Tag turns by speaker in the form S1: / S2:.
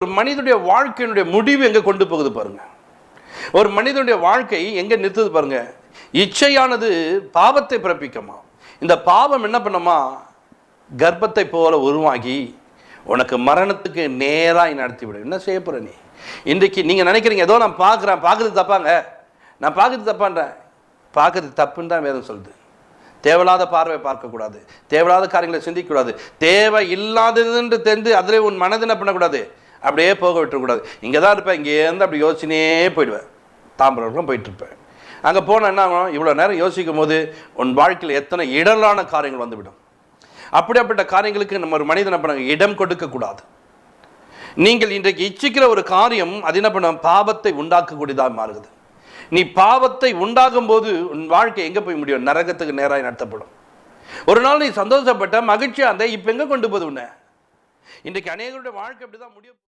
S1: ஒரு மனிதனுடைய வாழ்க்கையினுடைய முடிவு எங்க கொண்டு போகுது பாருங்க. ஒரு மனிதனுடைய வாழ்க்கை எங்க நிறுத்துது பாருங்க. இச்சையானது பாவத்தை பிறப்பிக்குமா. இந்த பாவம் என்ன பண்ணுமா, கர்ப்பத்தை போல உருவாகி உனக்கு மரணத்துக்கு நேராய் நடத்திவிடும். என்ன செய்ய போற நீ? இன்றைக்கு நீங்க நினைக்கிறீங்க ஏதோ நான் பார்க்குறேன், பார்க்குறது தப்பாங்க, நான் பார்க்குறது தப்பான்றேன். பார்க்குறது தப்புன்னு தான் வேதம் சொல்லுது. தேவையில்லாத பார்வை பார்க்கக்கூடாது, தேவையில்லாத காரியங்களை சிந்திக்கக்கூடாது, தேவை இல்லாததுன்னு தெரிந்து அதிலே உன் மனது என்ன பண்ணக்கூடாது, அப்படியே போக விட்டுறக்கூடாது. இங்கே தான் இருப்பேன், இங்கேருந்து அப்படி யோசிச்சுனே போயிடுவேன். தாம்பரம் போயிட்டு இருப்பேன். அங்கே போனால் என்ன ஆகும், இவ்வளோ நேரம் யோசிக்கும் போது உன் வாழ்க்கையில் எத்தனை இடலான காரியங்கள் வந்துவிடும். அப்படிப்பட்ட காரியங்களுக்கு நம்ம ஒரு மனிதன் பண்ண இடம் கொடுக்கக்கூடாது. நீங்கள் இன்றைக்கு இச்சிக்கிற ஒரு காரியம் அது என்ன பண்ண, பாவத்தை உண்டாக்கக்கூடியதாக மாறுகிறது. நீ பாவத்தை உண்டாகும் போது உன் வாழ்க்கை எங்கே போய் முடியும், நரகத்துக்கு நேராக நடத்தப்படும். ஒரு நாள் நீ சந்தோஷப்பட்ட மகிழ்ச்சியாக இருந்த, இப்போ எங்கே கொண்டு போகுது உன்னை? இன்றைக்கு அநேகருடைய வாழ்க்கை அப்படிதான் முடியும்.